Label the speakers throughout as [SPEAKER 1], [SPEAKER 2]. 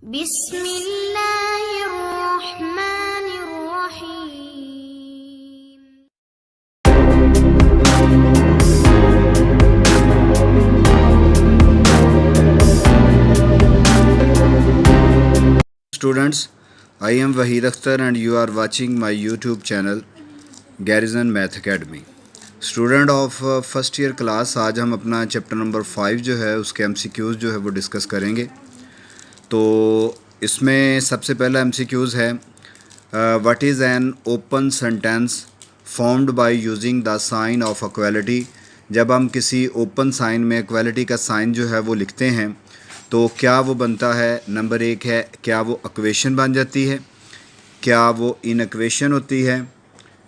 [SPEAKER 1] बिस्मिल्लाहिर्रहमानिर्रहीम।
[SPEAKER 2] Students, I am Wahid Akhtar and you are watching my YouTube channel Garrison Math Academy. Student of first year class, आज हम अपना chapter number 5 जो है उसके MCQs जो है वो डिस्कस करेंगे। तो इसमें सबसे पहला MCQs है what is an open sentence formed by using the sign of equality. जब हम किसी ओपन साइन में इक्वालिटी का साइन जो है वो लिखते हैं तो क्या वो बनता है। नंबर 1 है, क्या वो इक्वेशन बन जाती है, क्या वो इन इक्वेशन होती है,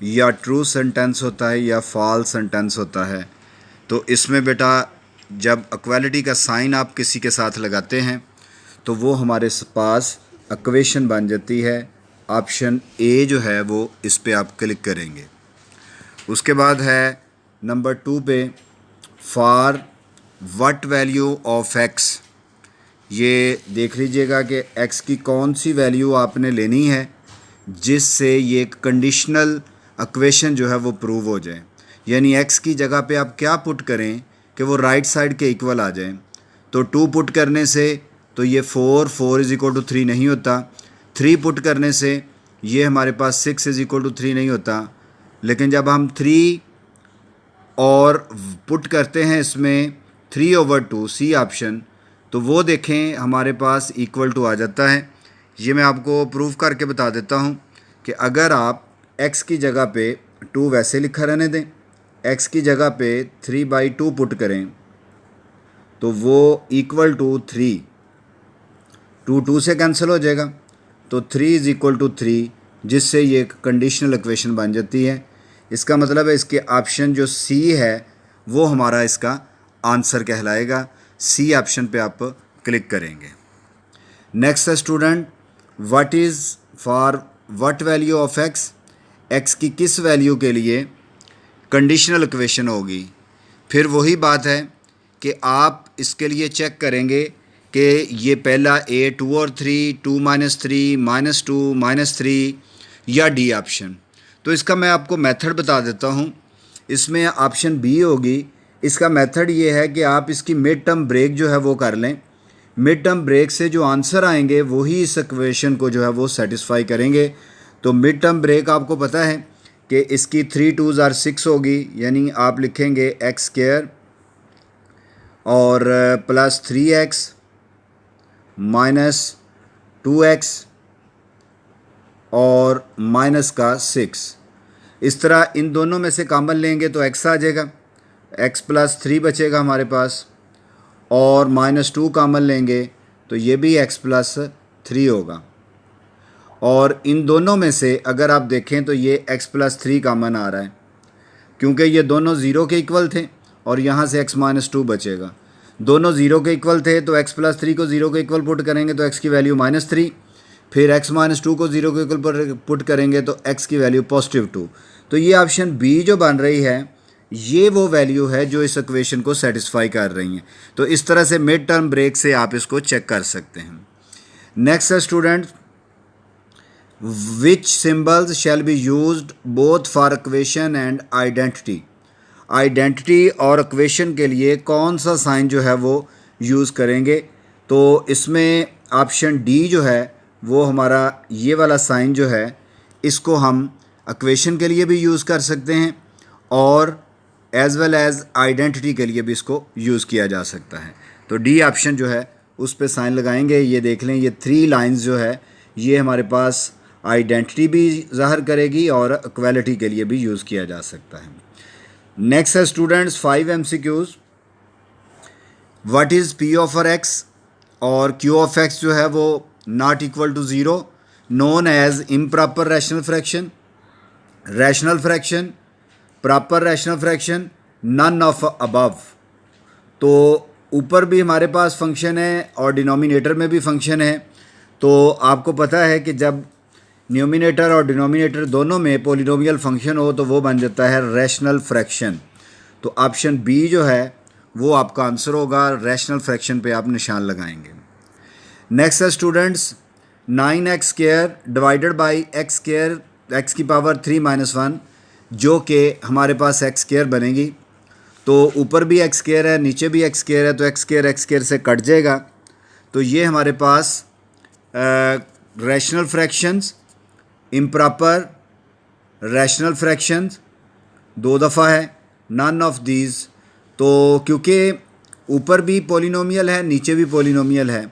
[SPEAKER 2] या ट्रू सेंटेंस होता है, या फॉल्स सेंटेंस होता है। तो इसमें बेटा जब इक्वालिटी का साइन आप किसी के साथ लगाते हैं तो वो हमारे पास इक्वेशन बन जाती है। ऑप्शन ए जो है वो इस पे आप क्लिक करेंगे। उसके बाद है नंबर 2 पे, for what value of x. ये देख लीजिएगा कि x की कौन सी वैल्यू आपने लेनी है जिससे ये कंडीशनल इक्वेशन जो है वो प्रूव हो जाए। यानी x की जगह पे आप क्या पुट करें कि वो राइट साइड के इक्वल आ जाए। तो 2 पुट करने से तो ये 4 इज़ इक्वल टू 3 नहीं होता। 3 पुट करने से ये हमारे पास 6 इज़ इक्वल टू 3 नहीं होता। लेकिन जब हम 3 और पुट करते हैं इसमें 3/2 सी ऑप्शन, तो वो देखें हमारे पास इक्वल टू आ जाता है। ये मैं आपको प्रूव करके बता देता हूँ कि अगर आप x की जगह पे 2 वैसे लिखा रहने दें, x की जगह पे 3/2 पुट करें तो वो इक्वल टू 3, 2 से कैंसिल हो जाएगा। तो 3 इज़ इक्वल टू 3, जिससे ये एक कंडीशनल इक्वेशन बन जाती है। इसका मतलब है इसके ऑप्शन जो सी है वो हमारा इसका आंसर कहलाएगा। सी ऑप्शन पे आप क्लिक करेंगे। नेक्स्ट है student, what is for what value of x. X की किस वैल्यू के लिए कंडीशनल इक्वेशन होगी। फिर वही बात है कि आप इसके लिए चेक करेंगे कि ये पहला ए 2 और 3, 2 - 3 -2 -3 या डी ऑप्शन। तो इसका मैं आपको मेथड बता देता हूँ। इसमें ऑप्शन बी होगी। इसका मेथड ये है कि आप इसकी मिड टर्म ब्रेक जो है वो कर लें। मिड टर्म ब्रेक से जो आंसर आएंगे वही इस इक्वेशन को जो है वो सेटिस्फाई करेंगे। तो मिड टर्म ब्रेक आपको पता है कि इसकी 3 2s are 6 होगी। यानी आप लिखेंगे x² और प्लस 3x माइनस 2x और माइनस का 6। इस तरह इन दोनों में से कॉमन लेंगे तो x आ जाएगा, x + 3 बचेगा हमारे पास, और -2 कॉमन लेंगे तो ये भी x + 3 होगा। और इन दोनों में से अगर आप देखें तो ये x + 3 कॉमन आ रहा है क्योंकि ये दोनों 0 के इक्वल थे और यहाँ से x - 2 बचेगा। दोनों 0 के इक्वल थे तो x + 3 को 0 के इक्वल पुट करेंगे तो x की वैल्यू -3, फिर x - 2 को 0 के इक्वल पुट करेंगे तो x की वैल्यू +2। तो ये ऑप्शन बी जो बन रही है ये वो वैल्यू है जो इस इक्वेशन को सेटिस्फाई कर रही हैं। तो इस तरह से मिड टर्म ब्रेक से आप इसको चेक कर सकते हैं। नेक्स्ट है student, which symbols shall be used both for equation and identity. Identity और इक्वेशन के लिए कौन सा साइन जो है वो यूज़ करेंगे। तो इसमें ऑप्शन डी जो है वो हमारा ये वाला साइन जो है इसको हम इक्वेशन के लिए भी यूज़ कर सकते हैं और एज़ वेल एज़ आइडेंटिटी के लिए भी इसको यूज़ किया जा सकता है। तो डी ऑप्शन जो है उस पर साइन लगाएंगे। ये देख लें, ये 3 लाइंस जो है ये हमारे पास आइडेंटिटी भी ज़ाहिर करेगी और इक्वालिटी के लिए भी यूज़ किया जा सकता है। नेक्स्ट है students 5 MCQs, what is P of x और Q ऑफ x जो है वो not equal to 0, known as improper rational fraction, rational fraction, proper rational fraction, none of above. तो ऊपर भी हमारे पास फंक्शन है और डिनोमिनेटर में भी फंक्शन है। तो आपको पता है कि जब न्यूमिनेटर और डिनोमिनेटर दोनों में पॉलिनोमियल फंक्शन हो तो वो बन जाता है रैशनल फ्रैक्शन। तो ऑप्शन बी जो है वो आपका आंसर होगा। रैशनल फ्रैक्शन पे आप निशान लगाएंगे। नेक्स्ट है students 9x² divided by x² x की पावर 3 - 1 जो कि हमारे पास x² बनेगी। तो ऊपर भी x² है, नीचे भी x² है, तो x² से कट जाएगा। तो ये हमारे पास rational fractions, improper rational fractions 2 दफ़ा है, नन ऑफ दीज। तो क्योंकि ऊपर भी पॉलिनोमियल है, नीचे भी पॉलिनोमियल है,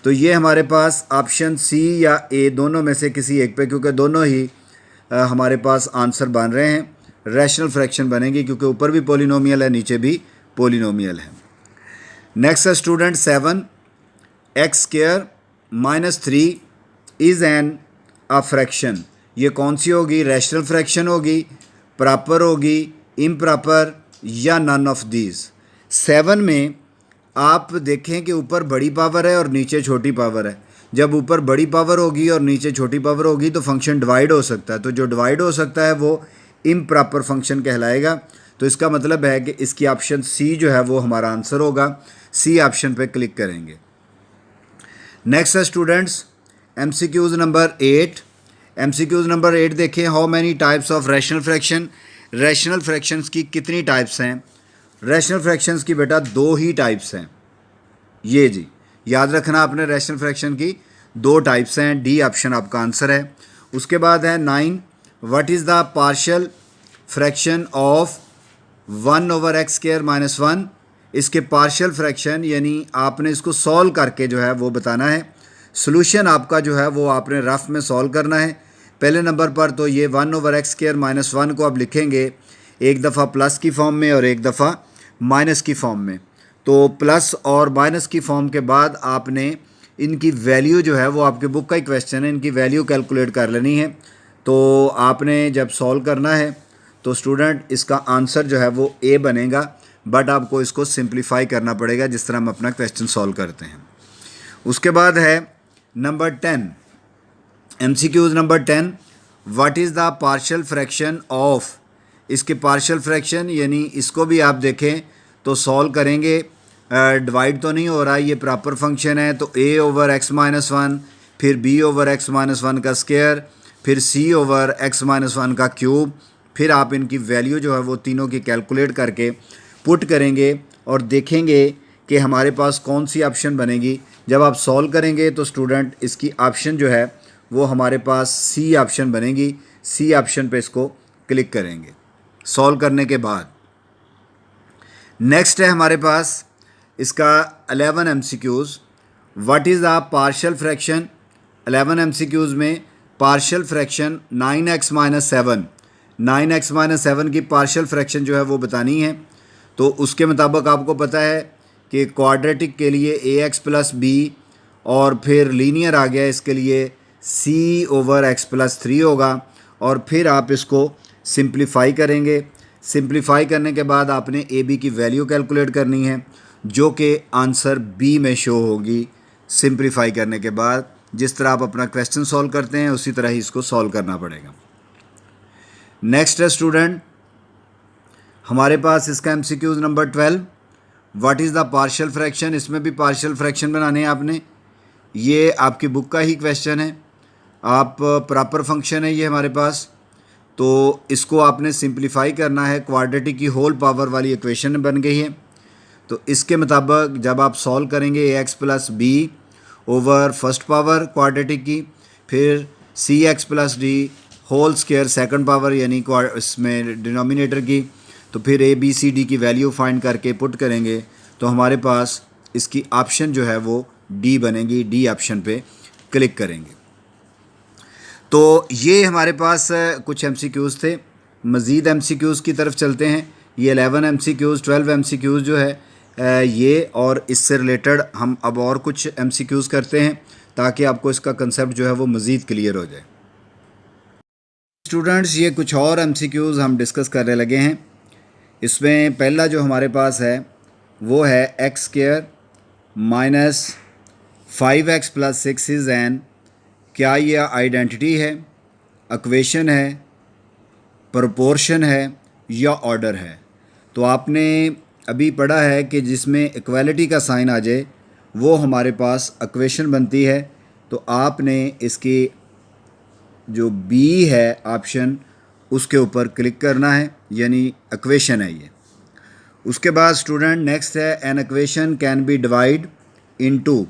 [SPEAKER 2] तो ये हमारे पास ऑप्शन सी या ए दोनों में से किसी एक पे, क्योंकि दोनों ही हमारे पास आंसर बन रहे हैं, रैशनल फ्रैक्शन बनेगी, क्योंकि ऊपर भी पॉलिनोमियल है, नीचे भी पॉलिनोमियल है। नेक्स्ट है student 7x² - 3 is an a fraction. ये कौन सी होगी? रैशनल फ्रैक्शन होगी, प्रॉपर होगी, इम्प्रॉपर या नन ऑफ दीज। 7 में आप देखें कि ऊपर बड़ी पावर है और नीचे छोटी पावर है। जब ऊपर बड़ी पावर होगी और नीचे छोटी पावर होगी तो फंक्शन डिवाइड हो सकता है। तो जो डिवाइड हो सकता है वो इम्प्रॉपर फंक्शन कहलाएगा। तो इसका मतलब है कि इसकी ऑप्शन सी जो है वो हमारा आंसर होगा। सी ऑप्शन पे क्लिक करेंगे। नेक्स्ट है students MCQs number 8। MCQs number 8 देखें, how many types of rational fraction. Rational fractions की कितनी टाइप्स हैं? रैशनल फ्रैक्शंस की बेटा 2 ही टाइप्स हैं। ये जी याद रखना आपने, रैशनल फ्रैक्शन की 2 टाइप्स हैं। डी ऑप्शन आपका आंसर है। उसके बाद है 9, what is the partial fraction of 1/x² - 1। इसके पार्शियल फ्रैक्शन यानी आपने इसको सॉल्व करके जो है वो बताना है। सॉल्यूशन आपका जो है वो आपने रफ में सॉल्व करना है। पहले नंबर पर तो ये 1/x² - 1 को आप लिखेंगे एक दफ़ा प्लस की फॉर्म में और एक दफ़ा माइनस की फॉर्म में। तो प्लस और माइनस की फॉर्म के बाद आपने इनकी वैल्यू जो है वो आपके बुक का ही क्वेश्चन है, इनकी वैल्यू कैलकुलेट कर लेनी है। तो आपने जब सॉल्व करना है तो स्टूडेंट इसका आंसर जो है वो ए बनेगा, बट आपको इसको सिंप्लीफाई करना पड़ेगा जिस तरह हम अपना क्वेश्चन सॉल्व करते हैं। उसके बाद है number 10, MCQs number 10, what is the partial fraction of. इसके पार्शियल फ्रैक्शन यानी इसको भी आप देखें तो सॉल्व करेंगे। डिवाइड तो नहीं हो रहा, ये प्रॉपर फंक्शन है, तो a/x - 1, फिर b/x - 1 का स्क्वायर, फिर c/x - 1 का क्यूब, फिर आप इनकी वैल्यू जो है वो तीनों की कैलकुलेट करके पुट करेंगे और देखेंगे कि हमारे पास कौन सी ऑप्शन बनेगी। जब आप सॉल्व करेंगे तो स्टूडेंट इसकी ऑप्शन जो है वो हमारे पास सी ऑप्शन बनेगी। सी ऑप्शन पे इसको क्लिक करेंगे सॉल्व करने के बाद। नेक्स्ट है हमारे पास इसका 11 MCQs, what is the partial fraction. 11 MCQs में पार्शियल फ्रैक्शन 9x - 7, 9x - 7 की पार्शियल फ्रैक्शन जो है वो बतानी है। तो उसके मुताबिक आपको पता है कि क्वाड्रेटिक के लिए ax + b और फिर लीनियर आ गया, इसके लिए c/x + 3 होगा। और फिर आप इसको सिंप्लीफाई करेंगे। सिंप्लीफाई करने के बाद आपने ए बी की वैल्यू कैलकुलेट करनी है जो कि आंसर बी में शो होगी। सिंप्लीफाई करने के बाद जिस तरह आप अपना क्वेश्चन सॉल्व करते हैं उसी तरह ही इसको सॉल्व करना पड़ेगा। नेक्स्ट है स्टूडेंट हमारे पास इसका MCQs number 12, what is the partial fraction. इसमें भी पार्शियल फ्रैक्शन बनाने हैं आपने। ये आपकी बुक का ही क्वेश्चन है, आप प्रॉपर फंक्शन है ये हमारे पास, तो इसको आपने सिंप्लीफाई करना है। क्वाड्रेटिक की होल पावर वाली इक्वेशन बन गई है। तो इसके मुताबिक जब आप सॉल्व करेंगे ax + b over first power quadratic की, फिर cx + d whole square second power यानी इसमें डिनोमिनेटर की, तो फिर a b c d की वैल्यू फाइंड करके पुट करेंगे तो हमारे पास इसकी ऑप्शन जो है वो डी बनेगी। डी ऑप्शन पे क्लिक करेंगे। तो ये हमारे पास कुछ MCQs थे। मज़ीद MCQs की तरफ चलते हैं। ये 11 MCQs 12 MCQs जो है ये और इससे रिलेटेड हम अब और कुछ MCQs करते हैं ताकि आपको इसका कंसेप्ट जो है वो मज़ीद क्लियर हो जाए। स्टूडेंट्स ये कुछ और MCQs हम डिस्कस करने लगे हैं। इसमें पहला जो हमारे पास है वो है x² - 5x + 6 इज़ एन। क्या ये आइडेंटिटी है, इक्वेशन है, प्रोपोर्शन है या ऑर्डर है। तो आपने अभी पढ़ा है कि जिसमें इक्वालिटी का साइन आ जाए वो हमारे पास इक्वेशन बनती है। तो आपने इसकी जो बी है ऑप्शन उसके ऊपर क्लिक करना है, यानी इक्वेशन है ये। उसके बाद स्टूडेंट नेक्स्ट है an equation can be divide into.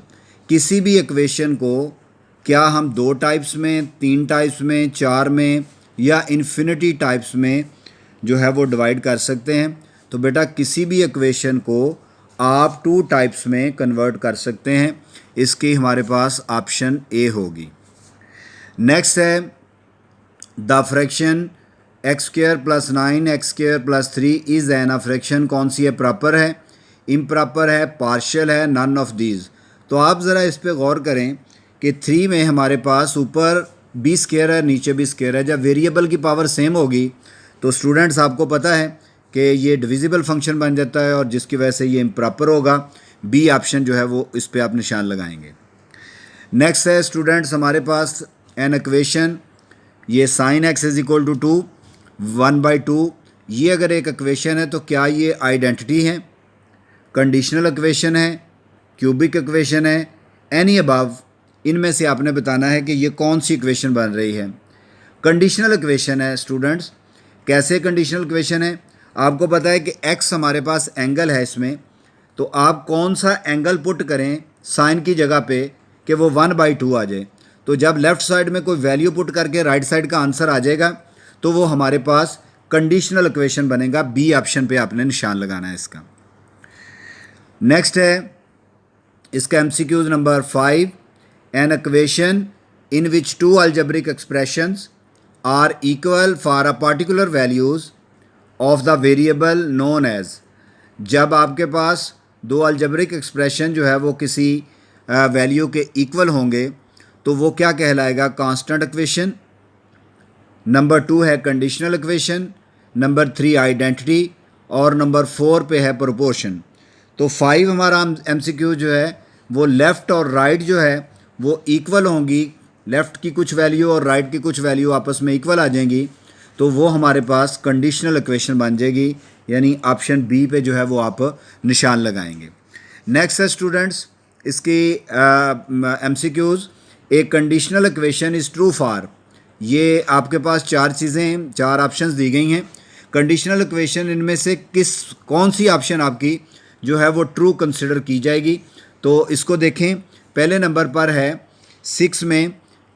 [SPEAKER 2] किसी भी इक्वेशन को क्या हम 2 टाइप्स में, 3 टाइप्स में, 4 में या इन्फिनिटी टाइप्स में जो है वो डिवाइड कर सकते हैं। तो बेटा किसी भी इक्वेशन को आप 2 टाइप्स में कन्वर्ट कर सकते हैं। इसकी हमारे पास ऑप्शन ए होगी। नेक्स्ट है the fraction x square plus 9 x square plus 3 is an a fraction. कौन सी है? प्रॉपर है, इम्प्रॉपर है, पार्शियल है, नन ऑफ दीज। तो आप ज़रा इस पे गौर करें कि 3 में हमारे पास ऊपर बी स्क्वायर है, नीचे भी स्क्वायर है। जब वेरिएबल की पावर सेम होगी तो स्टूडेंट्स आपको पता है कि ये डिविजिबल फंक्शन बन जाता है, और जिसकी वजह से ये इम्प्रॉपर होगा। बी ऑप्शन जो है वो इस पे आप निशान लगाएंगे। नेक्स्ट है स्टूडेंट्स हमारे पास एन इक्वेशन, ये sine x is equal to 2 1/2। ये अगर एक इक्वेशन है तो क्या ये आइडेंटिटी है, कंडीशनल इक्वेशन है, क्यूबिक इक्वेशन है, एनी अबव? इनमें से आपने बताना है कि ये कौन सी इक्वेशन बन रही है। कंडीशनल इक्वेशन है स्टूडेंट्स। कैसे कंडीशनल इक्वेशन है? आपको पता है कि x हमारे पास एंगल है इसमें, तो आप कौन सा एंगल पुट करें साइन की जगह पे कि वो 1/2 आ जाए। तो जब लेफ़्ट साइड में कोई वैल्यू पुट करके राइट साइड का आंसर आ जाएगा तो वो हमारे पास कंडीशनल इक्वेशन बनेगा। बी ऑप्शन पे आपने निशान लगाना है इसका। नेक्स्ट है इसका MCQs number 5, an equation in which 2 algebraic expressions are equal for a particular values of the variable known as. जब आपके पास 2 अलजेब्रिक एक्सप्रेशन जो है वो किसी वैल्यू के इक्वल होंगे तो वो क्या कहलाएगा? Constant equation. नंबर 2 है कंडीशनल इक्वेशन, नंबर 3 आइडेंटिटी, और नंबर 4 पे है प्रोपोर्शन। तो 5 हमारा एमसीक्यू जो है वो लेफ़्ट और राइट जो है वो इक्वल होंगी। लेफ़्ट की कुछ वैल्यू और राइट की कुछ वैल्यू आपस में इक्वल आ जाएंगी, तो वो हमारे पास कंडीशनल इक्वेशन बन जाएगी, यानी ऑप्शन बी पे जो है वो आप निशान लगाएंगे। नेक्स्ट है स्टूडेंट्स इसकी MCQs, A conditional equation is true for. ये आपके पास 4 चीज़ें, 4 ऑप्शंस दी गई हैं। कंडीशनल इक्वेशन इनमें से कौन सी ऑप्शन आपकी जो है वो ट्रू कंसिडर की जाएगी? तो इसको देखें। पहले नंबर पर है 6 में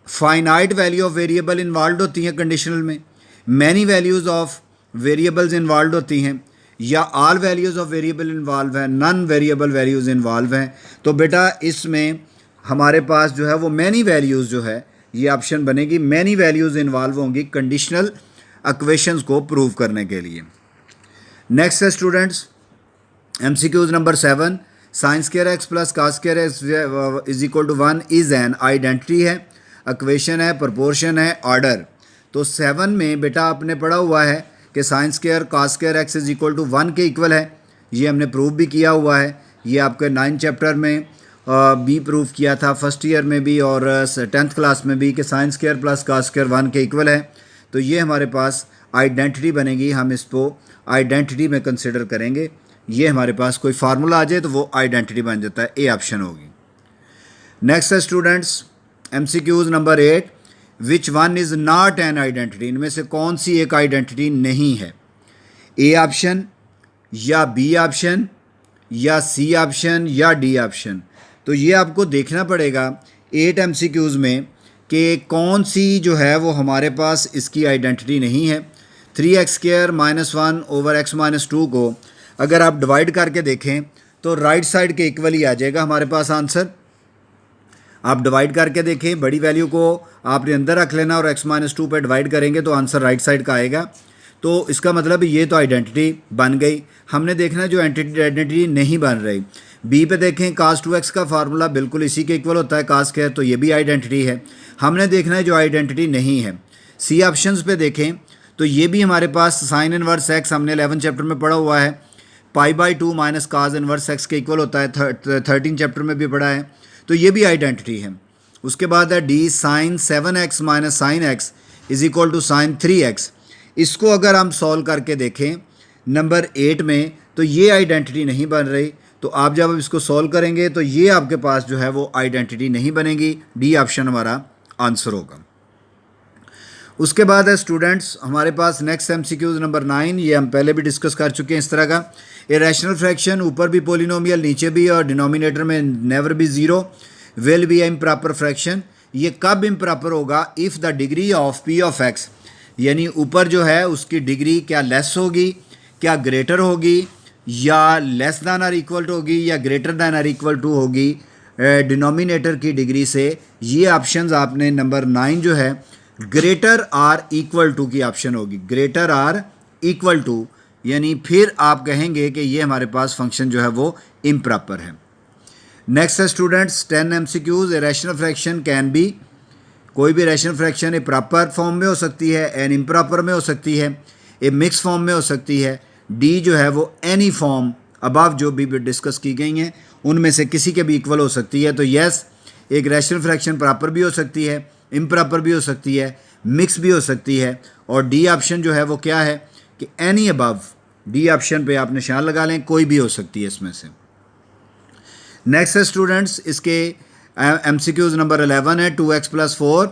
[SPEAKER 2] finite value of variable involve होती हैं कंडीशनल में, many values of variables involve होती हैं, या all values of variable involve है, नन वेरिएबल वैल्यूज़ इन्वॉल्व हैं। तो बेटा इसमें हमारे पास जो है वो मैनी वैल्यूज़ जो है ये ऑप्शन बनेगी। मैनी वैल्यूज़ इन्वॉल्व होंगी कंडीशनल इक्वेशंस को प्रूव करने के लिए। नेक्स्ट है students MCQs number 7, sine square x plus cos square x is equal to 1 is an identity है, इक्वेशन है, प्रोपोर्शन है, ऑर्डर। तो 7 में बेटा आपने पढ़ा हुआ है कि sine square cos square x is equal to 1 के इक्वल है। ये हमने प्रूव भी किया हुआ है। ये आपके 9 चैप्टर में भी प्रूव किया था, फर्स्ट ईयर में भी और 10th क्लास में भी, कि sine square plus cos square 1 के इक्वल है। तो ये हमारे पास आइडेंटिटी बनेगी, हम इसको आइडेंटिटी में कंसिडर करेंगे। ये हमारे पास कोई फार्मूला आ जाए तो वो आइडेंटिटी बन जाता है। ए ऑप्शन होगी। नेक्स्ट है students MCQs number 8, which one is not an identity. इनमें से कौन सी एक आइडेंटिटी नहीं है? ए ऑप्शन, या बी ऑप्शन, या सी ऑप्शन, या डी ऑप्शन। तो ये आपको देखना पड़ेगा 8 एमसीक्यूज में कि कौन सी जो है वो हमारे पास इसकी आइडेंटिटी नहीं है। 3x square minus 1 over x minus 2 को अगर आप डिवाइड करके देखें तो राइट साइड के इक्वल ही आ जाएगा हमारे पास आंसर। आप डिवाइड करके देखें, बड़ी वैल्यू को आपने अंदर रख लेना और x माइनस 2 पर डिवाइड करेंगे तो आंसर राइट साइड का आएगा। तो इसका मतलब ये तो आइडेंटिटी बन गई। हमने देखना जो आइडेंटिटी नहीं बन रही। बी पे देखें cos 2x का फार्मूला बिल्कुल इसी के इक्वल होता है cos स्क्वायर, तो ये भी आइडेंटिटी है। हमने देखना है जो आइडेंटिटी नहीं है। सी ऑप्शंस पे देखें तो ये भी हमारे पास साइन इनवर्स x हमने 11 चैप्टर में पढ़ा हुआ है, π/2 माइनस काज इनवर्स x के इक्वल होता है, 13 चैप्टर में भी पढ़ा है, तो ये भी आइडेंटिटी है। उसके बाद है D sine 7x minus sine x is equal to sine 3x। इसको अगर हम सॉल्व करके देखें नंबर 8 में तो ये आइडेंटिटी नहीं बन रही। तो आप जब इसको सॉल्व करेंगे तो ये आपके पास जो है वो आइडेंटिटी नहीं बनेगी। डी ऑप्शन हमारा आंसर होगा। उसके बाद है स्टूडेंट्स हमारे पास नेक्स्ट एमसीक्यूज नंबर 9, ये हम पहले भी डिस्कस कर चुके हैं इस तरह का। ए रैशनल फ्रैक्शन ऊपर भी पोलिनोमियल नीचे भी और डिनोमिनेटर में never be zero will be improper fraction. ये कब इम्प्रॉपर होगा? If the degree of P of x, यानी ऊपर जो है उसकी डिग्री क्या लेस होगी, क्या ग्रेटर होगी, या less than or equal to होगी, या greater than or equal to होगी डिनोमिनेटर की डिग्री से। ये ऑप्शंस आपने नंबर 9 जो है ग्रेटर आर इक्वल टू की ऑप्शन होगी। ग्रेटर आर इक्वल टू यानी फिर आप कहेंगे कि ये हमारे पास फंक्शन जो है वो इम्प्रॉपर है। नेक्स्ट है students 10 MCQs. A rational fraction can B, कोई भी rational fraction A proper form में हो सकती है, एन इम्प्रॉपर में हो सकती है, ए मिक्स फॉर्म में हो सकती है। डी जो है वो एनी फॉर्म अबव जो भी डिस्कस की गई हैं उनमें से किसी के भी इक्वल हो सकती है। तो यस, एक रैशनल फ्रैक्शन प्रॉपर भी हो सकती है, इम्प्रॉपर भी हो सकती है, मिक्स भी हो सकती है। और डी ऑप्शन जो है वो क्या है कि एनी अबव। डी ऑप्शन पे आप निशान लगा लें, कोई भी हो सकती है इसमें से। नेक्स्ट है स्टूडेंट्स इसके एमसीक्यूज नंबर 11 है 2x + 4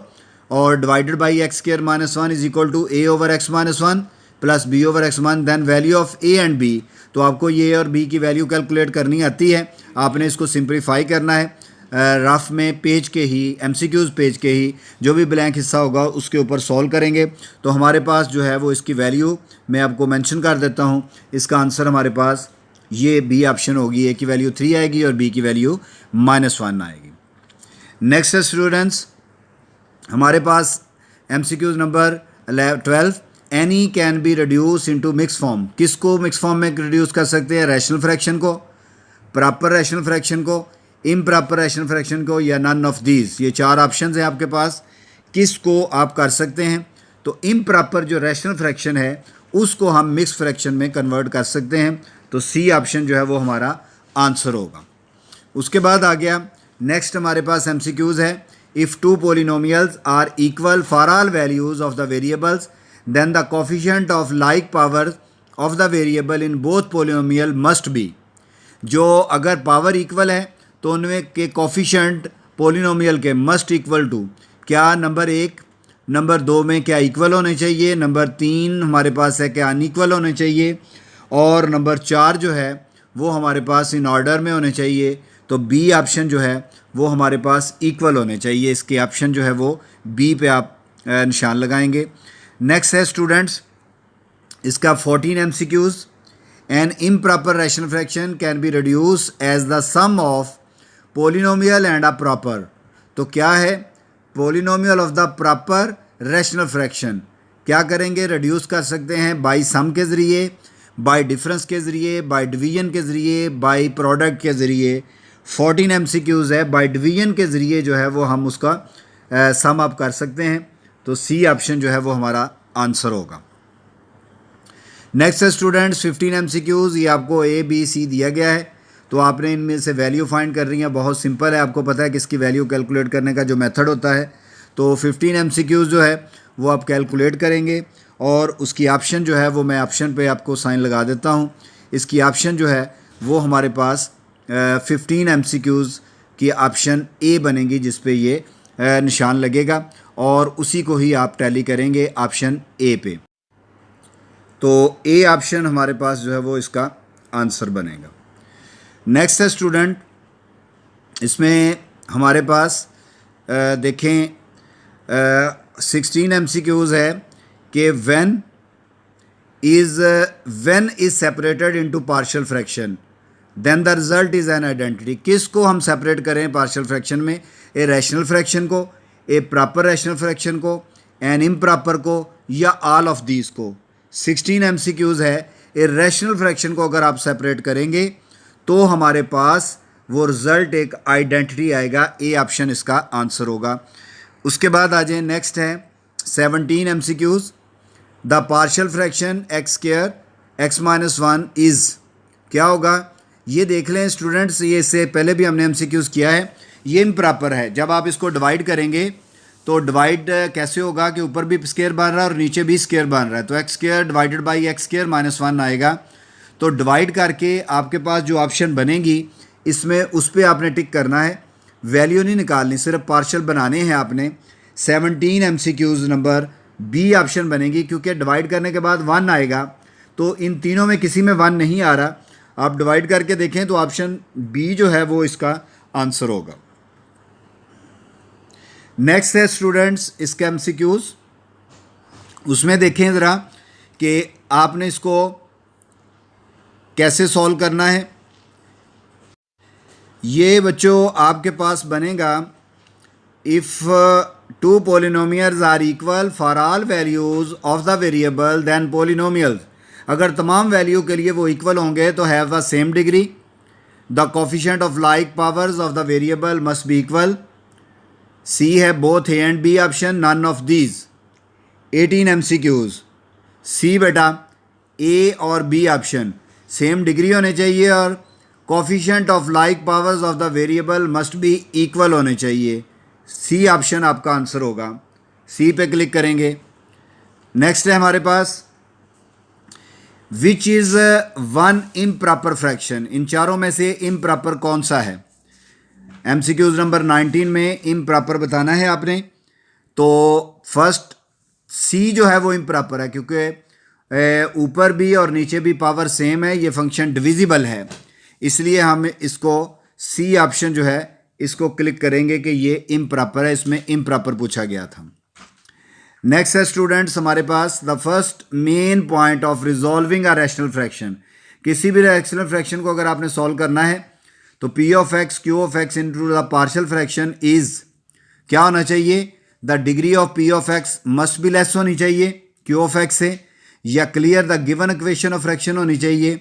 [SPEAKER 2] और divided by x² - 1 is equal to a/x - 1 plus b/x 1 then value of a and b। तो आपको ये और b की वैल्यू कैलकुलेट करनी आती है, आपने इसको सिंप्लीफाई करना है। रफ में पेज के ही एमसीक्यूज पेज के ही जो भी ब्लैंक हिस्सा होगा उसके ऊपर सॉल्व करेंगे। तो हमारे पास जो है वो इसकी वैल्यू मैं आपको मेंशन कर देता हूँ। इसका आंसर हमारे पास ये बी ऑप्शन होगी। ए की वैल्यू 3 आएगी और बी की वैल्यू -1 आएगी। नेक्स्ट है स्टूडेंट्स हमारे पास MCQs number 12। Any can be reduce into mix form. किसको मिक्स फॉर्म में रिड्यूस कर सकते हैं? रैशनल फ्रैक्शन को, प्रॉपर रैशनल फ्रैक्शन को, इम्प्रॉपर रैशनल फ्रैक्शन को, या नन ऑफ दीज। ये 4 ऑप्शंस हैं आपके पास, किसको आप कर सकते हैं? तो इम्प्रॉपर जो रैशनल फ्रैक्शन है उसको हम मिक्स फ्रैक्शन में कन्वर्ट कर सकते हैं। तो सी ऑप्शन जो है वो हमारा आंसर होगा। उसके बाद आ गया नेक्स्ट हमारे पास एमसीक्यूज है। If 2 polynomials are equal for all values of the variables then the coefficient of like power of the variable in both polynomial must be. जो अगर पावर इक्वल है तो उनमें के कोफिशिएंट पोलिनोमियल के मस्ट इक्वल टू क्या number 1 number 2 में क्या इक्वल होने चाहिए, नंबर 3 हमारे पास है क्या अनइक्वल होने चाहिए, और नंबर 4 जो है वो हमारे पास इन ऑर्डर में होने चाहिए। तो बी ऑप्शन जो है वो हमारे पास इक्वल होने चाहिए। इसके ऑप्शन जो है वो बी पे आप निशान लगाएंगे। नेक्स्ट है स्टूडेंट्स इसका 14 MCQs. An improper rational fraction can be reduce as the sum of polynomial and a proper. तो क्या है? Polynomial of the proper rational fraction क्या करेंगे? रिड्यूस कर सकते हैं बाय सम के ज़रिए, बाय डिफरेंस के ज़रिए, बाय डिवीजन के ज़रिए, बाय प्रोडक्ट के ज़रिए। 14 एमसीक्यूज़ है, बाय डिवीजन के ज़रिए जो है वो हम उसका सम अप कर सकते हैं। तो सी ऑप्शन जो है वो हमारा आंसर होगा। नेक्स्ट है स्टूडेंट्स 15 एमसीक्यूज़। ये आपको ए बी सी दिया गया है, तो आपने इनमें से वैल्यू फाइंड कर रही है। बहुत सिंपल है, आपको पता है कि इसकी वैल्यू कैलकुलेट करने का जो मेथड होता है। तो 15 एमसीक्यूज़ जो है वो आप कैलकुलेट करेंगे और उसकी ऑप्शन जो है वो मैं ऑप्शन पे आपको साइन लगा देता हूँ। इसकी ऑप्शन जो है वो हमारे पास 15 एमसीक्यूज़ की ऑप्शन ए बनेगी, जिस पे ये निशान लगेगा और उसी को ही आप टैली करेंगे ऑप्शन ए पे। तो ए ऑप्शन हमारे पास जो है वो इसका आंसर बनेगा। नेक्स्ट है स्टूडेंट इसमें हमारे पास देखें 16 एमसीक्यूज़ है कि when is separated into partial fraction then the result is an identity. किसको हम सेपरेट करें पार्शियल फ्रैक्शन में? ए रैशनल फ्रैक्शन को, ए प्रॉपर रैशनल फ्रैक्शन को, एन इम्प्रॉपर को, या ऑल ऑफ दीज को। 16 एमसीक्यूज़ है। ए रैशनल फ्रैक्शन को अगर आप सेपरेट करेंगे तो हमारे पास वो रिज़ल्ट एक आइडेंटिटी आएगा। ए ऑप्शन इसका आंसर होगा। उसके बाद आ जाए नेक्स्ट है 17 MCQs. The partial fraction x² x - 1 is क्या होगा? ये देख लें स्टूडेंट्स, ये इससे पहले भी हमने एमसीक्यूज़ किया है। ये इम्प्रॉपर है। जब आप इसको डिवाइड करेंगे तो डिवाइड कैसे होगा कि ऊपर भी स्क्वायर बन रहा है और नीचे भी स्क्वायर बन रहा है। तो x² डिवाइडेड बाई x² - 1 आएगा। तो डिवाइड करके आपके पास जो ऑप्शन बनेगी इसमें उस पर आपने टिक करना है, वैल्यू नहीं निकालनी, सिर्फ पार्शल बनाने हैं आपने। 17 MCQs नंबर बी ऑप्शन बनेगी, क्योंकि डिवाइड करने के बाद 1 आएगा, तो इन तीनों में किसी में 1 नहीं आ रहा। आप डिवाइड करके देखें तो ऑप्शन बी जो है वो इसका आंसर होगा। नेक्स्ट है स्टूडेंट्स इसके MCQs, उसमें देखें ज़रा कि आपने इसको कैसे सॉल्व करना है। ये बच्चों आपके पास बनेगा, if two polynomials are equal for all values of the variable then polynomials, अगर तमाम वैल्यू के लिए वो इक्वल होंगे तो have the same degree. The coefficient of like powers of the variable must be equal. C है both A and B option, none of these. 18 MCQs, C बेटा A और बी ऑप्शन सेम डिग्री होने चाहिए और coefficient of like powers of the variable must be equal होने चाहिए। C option आपका answer होगा, सी पे क्लिक करेंगे। नेक्स्ट है हमारे पास which is one improper fraction, इन चारों में से इम्प्रॉपर कौन सा है। MCQs नंबर 19 में इम्प्रॉपर बताना है आपने। तो फर्स्ट सी जो है वो इम्प्रॉपर है, क्योंकि ऊपर भी और नीचे भी पावर सेम है, ये फंक्शन डिविजिबल है, इसलिए हम इसको सी ऑप्शन जो है इसको क्लिक करेंगे कि ये इम्प्रॉपर है, इसमें इम्प्रॉपर पूछा गया था। नेक्स्ट है स्टूडेंट्स हमारे पास the first main point of resolving a rational fraction, किसी भी रैशनल फ्रैक्शन को अगर आपने सॉल्व करना है तो P of x Q of x into the partial fraction is क्या होना चाहिए, the degree of P of x must be less होनी चाहिए Q of x से, या clear the given equation of fraction होनी चाहिए,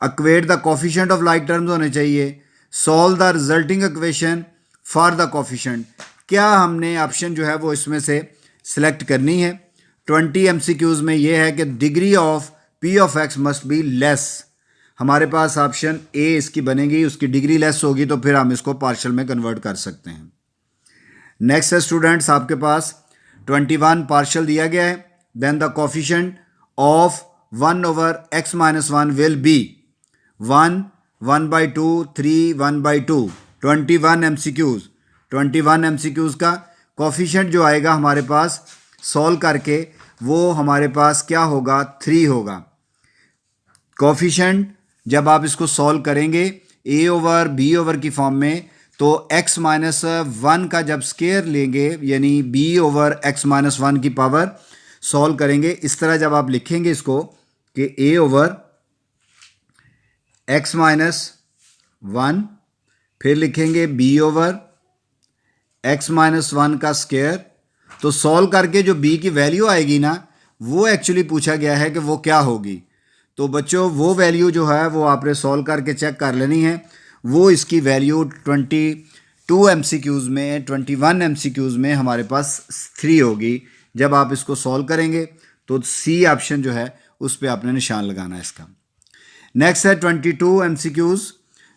[SPEAKER 2] equate the coefficient of like terms होने चाहिए, solve the resulting equation for the coefficient. क्या हमने ऑप्शन जो है वो इसमें से सिलेक्ट करनी है। 20 MCQs में ये है कि degree of P of x must be less, हमारे पास ऑप्शन ए इसकी बनेगी, उसकी डिग्री लेस होगी तो फिर हम इसको पार्शियल में कन्वर्ट कर सकते हैं। नेक्स्ट है स्टूडेंट्स आपके पास 21 पार्शियल दिया गया है, then the coefficient of 1 over x minus 1 will be 1, 1/2, 3, 1/2। 21 MCQs का कोफिशिएंट जो आएगा हमारे पास सॉल्व करके वो हमारे पास क्या होगा, 3 होगा। कोफिशिएंट जब आप इसको सॉल्व करेंगे a ओवर b ओवर की फॉर्म में, तो x माइनस 1 का जब स्केयर लेंगे यानी b ओवर x माइनस 1 की पावर सॉल्व करेंगे, इस तरह जब आप लिखेंगे इसको कि a ओवर x माइनस 1, फिर लिखेंगे b ओवर x माइनस 1 का स्केयर, तो सॉल्व करके जो b की वैल्यू आएगी ना वो एक्चुअली पूछा गया है कि वो क्या होगी। तो बच्चों वो वैल्यू जो है वो आपने सॉल्व करके चेक कर लेनी है, वो इसकी वैल्यू 22 MCQs में 21 MCQs में हमारे पास 3 होगी। जब आप इसको सॉल्व करेंगे तो सी ऑप्शन जो है उस पर आपने निशान लगाना है इसका। नेक्स्ट है 22 MCQs,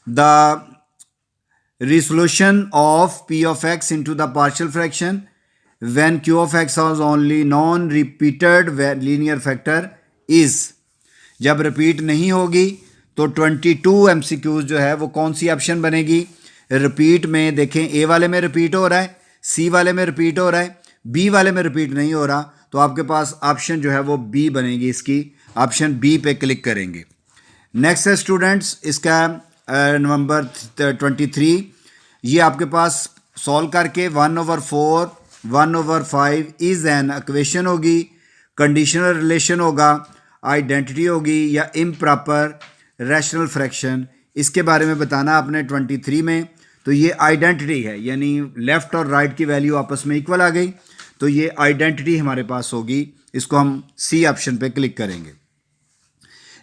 [SPEAKER 2] the resolution of P of x into the partial fraction when Q of x was only non-repeated linear factor is, जब रिपीट नहीं होगी तो 22 MCQs जो है वो कौन सी ऑप्शन बनेगी। रिपीट में देखें ए वाले में रिपीट हो रहा है, सी वाले में रिपीट हो रहा है, बी वाले में रिपीट नहीं हो रहा, तो आपके पास ऑप्शन जो है वो बी बनेगी, इसकी ऑप्शन बी पे क्लिक करेंगे। नेक्स्ट है स्टूडेंट्स इसका नंबर 23, ये आपके पास सॉल्व करके 1/4 1/5 इज एन इक्वेशन होगी, कंडीशनल रिलेशन होगा, आइडेंटिटी होगी या इम्प्रॉपर रैशनल फ्रैक्शन, इसके बारे में बताना आपने 23 में। तो ये आइडेंटिटी है, यानी लेफ़्ट और राइट की वैल्यू आपस में इक्वल आ गई, तो ये आइडेंटिटी हमारे पास होगी, इसको हम सी ऑप्शन पे क्लिक करेंगे।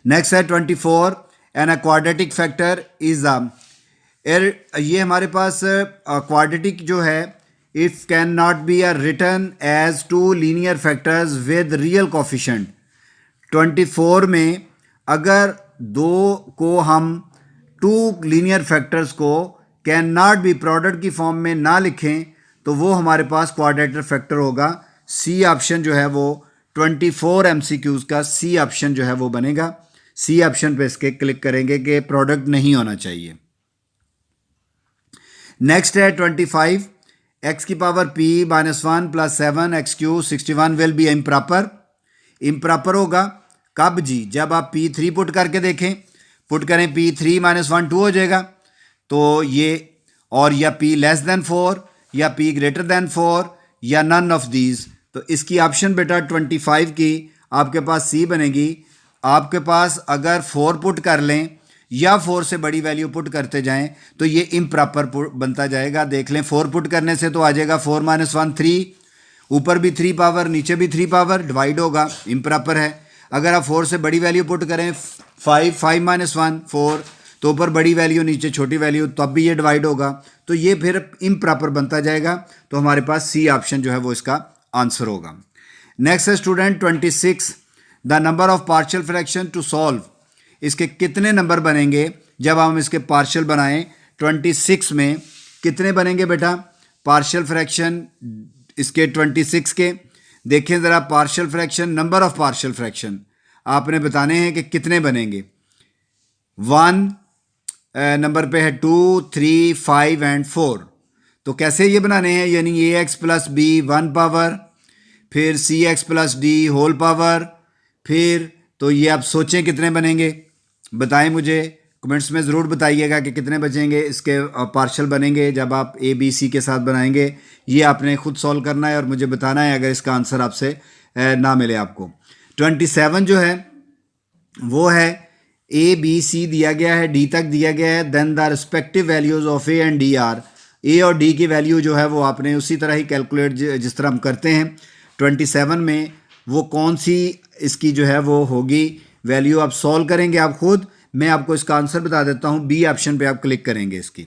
[SPEAKER 2] नेक्स्ट है 24, एन क्वाड्रेटिक फैक्टर इज ये हमारे पास क्वाड्रेटिक जो है if can not be written as 2 linear factors with real coefficient. 24 में अगर दो को हम 2 लीनियर फैक्टर्स को कैन नॉट बी प्रोडक्ट की फॉर्म में ना लिखें तो वो हमारे पास क्वाड्रेटिक फैक्टर होगा। सी ऑप्शन जो है वो 24 MCQs का सी ऑप्शन जो है वो बनेगा। सी ऑप्शन पे इसके क्लिक करेंगे कि प्रोडक्ट नहीं होना चाहिए। नेक्स्ट है 25, एक्स की power p -1 + 7 x Q 61 will be improper. Improper होगा कब जी? जब आप p3 पुट करके देखें, पुट करें p3 - 1 2 हो जाएगा, तो ये, और या p <4 या p <4 या नन ऑफ दीज। तो इसकी ऑप्शन बेटा 25 की आपके पास सी बनेगी। आपके पास अगर 4 पुट कर लें या 4 से बड़ी वैल्यू पुट करते जाएं तो ये इम्प्रॉपर बनता जाएगा। देख लें, 4 पुट करने से तो आ जाएगा 4 - 1 3, ऊपर भी 3 पावर नीचे भी 3 पावर, डिवाइड होगा, इम्प्रॉपर है। अगर आप 4 से बड़ी वैल्यू पुट करें 5 -1 4, तो ऊपर बड़ी वैल्यू नीचे छोटी वैल्यू, तब भी ये डिवाइड होगा, तो ये फिर इम्प्रॉपर बनता जाएगा। तो हमारे पास सी ऑप्शन जो है वो इसका आंसर होगा। नेक्स्ट है student 26, the number of partial fraction to solve. इसके कितने नंबर बनेंगे जब हम इसके पार्शियल बनाएं? 26 में कितने बनेंगे बेटा पार्शियल फ्रैक्शन इसके 26 के? देखें ज़रा partial fraction, number of partial fraction आपने बताने हैं कि कितने बनेंगे। 1 नंबर पे है 2 3 5 एंड 4। तो कैसे ये बनाने हैं? यानी ax + b 1 पावर, फिर cx + d होल पावर, फिर तो ये आप सोचें कितने बनेंगे, बताएं मुझे कमेंट्स में ज़रूर बताइएगा कि कितने बचेंगे इसके पार्शियल बनेंगे जब आप ए बी सी के साथ बनाएंगे। ये आपने खुद सॉल्व करना है और मुझे बताना है अगर इसका आंसर आपसे ना मिले आपको। 27 जो है वो है ए बी सी दिया गया है, डी तक दिया गया है, then the respective values of A and D are. A और डी की वैल्यू जो है वो आपने उसी तरह ही कैलकुलेट जिस तरह हम करते हैं 27 में, वो कौन सी इसकी जो है वो होगी वैल्यू, आप सॉल्व करेंगे आप खुद। मैं आपको इसका आंसर बता देता हूँ, बी ऑप्शन पे आप क्लिक करेंगे इसकी।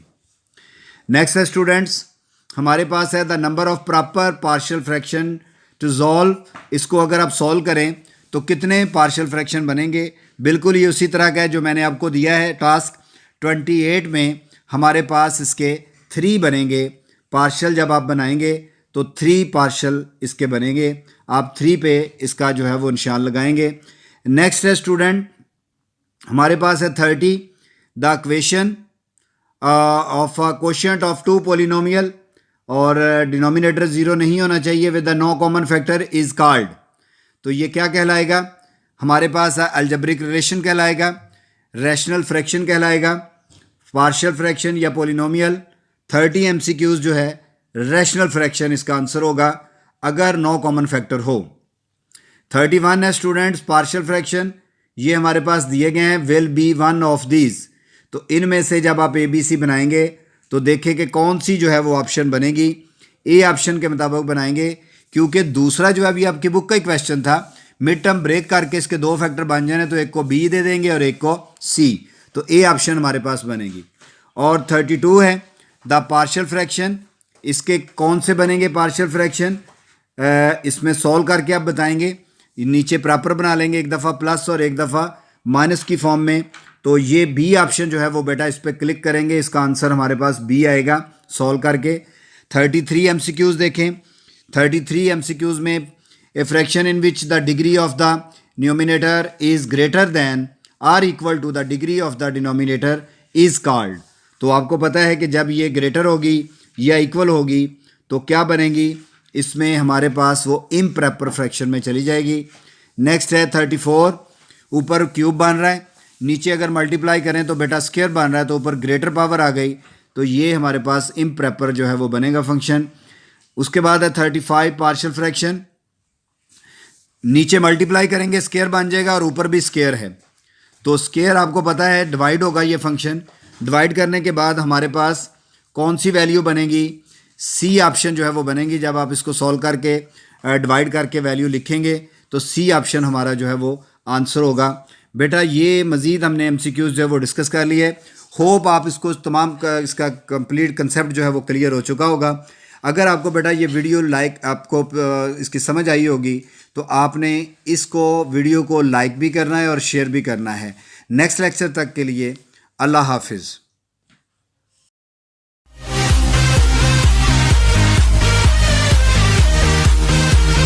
[SPEAKER 2] नेक्स्ट है स्टूडेंट्स, हमारे पास है the number of proper partial fraction to solve. इसको अगर आप सॉल्व करें तो कितने पार्शियल फ्रैक्शन बनेंगे? बिल्कुल ये उसी तरह का है जो मैंने आपको दिया है टास्क। 28 में हमारे पास इसके 3 बनेंगे पार्शियल। जब आप बनाएंगे तो 3 पार्शियल इसके बनेंगे। आप 3 पे इसका जो है वो निशान लगाएंगे। नेक्स्ट है स्टूडेंट, हमारे पास है 30, the equation of quotient of 2 polynomial, और डिनोमिनेटर 0 नहीं होना चाहिए, with the no common factor is called. तो ये क्या कहलाएगा? हमारे पास अलजेब्रिक रिलेशन कहलाएगा, रैशनल फ्रैक्शन कहलाएगा, पार्शियल फ्रैक्शन या पॉलिनोमियल। 30 MCQs जो है रैशनल फ्रैक्शन इसका आंसर होगा अगर नो कॉमन फैक्टर हो। 31 है स्टूडेंट्स पार्शियल फ्रैक्शन, ये हमारे पास दिए गए हैं, will be one of these. तो इनमें से जब आप ABC बनाएंगे तो देखें कि कौन सी जो है वो ऑप्शन बनेगी। ए ऑप्शन के मुताबिक बनाएंगे, क्योंकि दूसरा जो अभी आपकी बुक का ही क्वेश्चन था, मिड टर्म ब्रेक करके इसके 2 फैक्टर बन जाने, तो एक को B दे देंगे और एक को C, तो ए ऑप्शन हमारे पास बनेगी। और 32 है द पार्शियल फ्रैक्शन, इसके कौन से बनेंगे पार्शियल फ्रैक्शन? इसमें सॉल्व करके आप बताएंगे, नीचे प्रॉपर बना लेंगे, एक दफ़ा प्लस और एक दफ़ा माइनस की फॉर्म में। तो ये बी ऑप्शन जो है वो बेटा इस पर क्लिक करेंगे, इसका आंसर हमारे पास बी आएगा सॉल्व करके। 33 MCQs देखें, 33 MCQs में a fraction in which the degree of the numerator is greater than or equal to the degree of the denominator is called. तो आपको पता है कि जब ये ग्रेटर होगी या इक्वल होगी तो क्या बनेगी? इसमें हमारे पास वो इम्प्रॉपर फ्रैक्शन में चली जाएगी। नेक्स्ट है 34, ऊपर क्यूब बन रहा है, नीचे अगर मल्टीप्लाई करें तो बेटा स्क्वायर बन रहा है, तो ऊपर ग्रेटर पावर आ गई, तो ये हमारे पास इम्प्रॉपर जो है वो बनेगा फंक्शन। उसके बाद है 35 पार्शियल फ्रैक्शन, नीचे मल्टीप्लाई करेंगे स्क्वायर बन जाएगा और ऊपर भी स्क्वायर है, तो स्क्वायर आपको पता है डिवाइड होगा ये फंक्शन। डिवाइड करने के बाद हमारे पास कौन सी वैल्यू बनेगी? सी ऑप्शन जो है वो बनेगी। जब आप इसको सॉल्व करके डिवाइड करके वैल्यू लिखेंगे तो सी ऑप्शन हमारा जो है वो आंसर होगा। बेटा ये मज़ीद हमने MCQs जो है वो डिस्कस कर लिए। होप आप इसको तमाम इसका कंप्लीट कंसेप्ट जो है वो क्लियर हो चुका होगा। अगर आपको बेटा ये वीडियो आपको इसकी समझ आई होगी तो आपने इसको वीडियो को लाइक भी करना है और शेयर भी करना है। नेक्स्ट लेक्चर तक के लिए अल्लाह हाफिज़।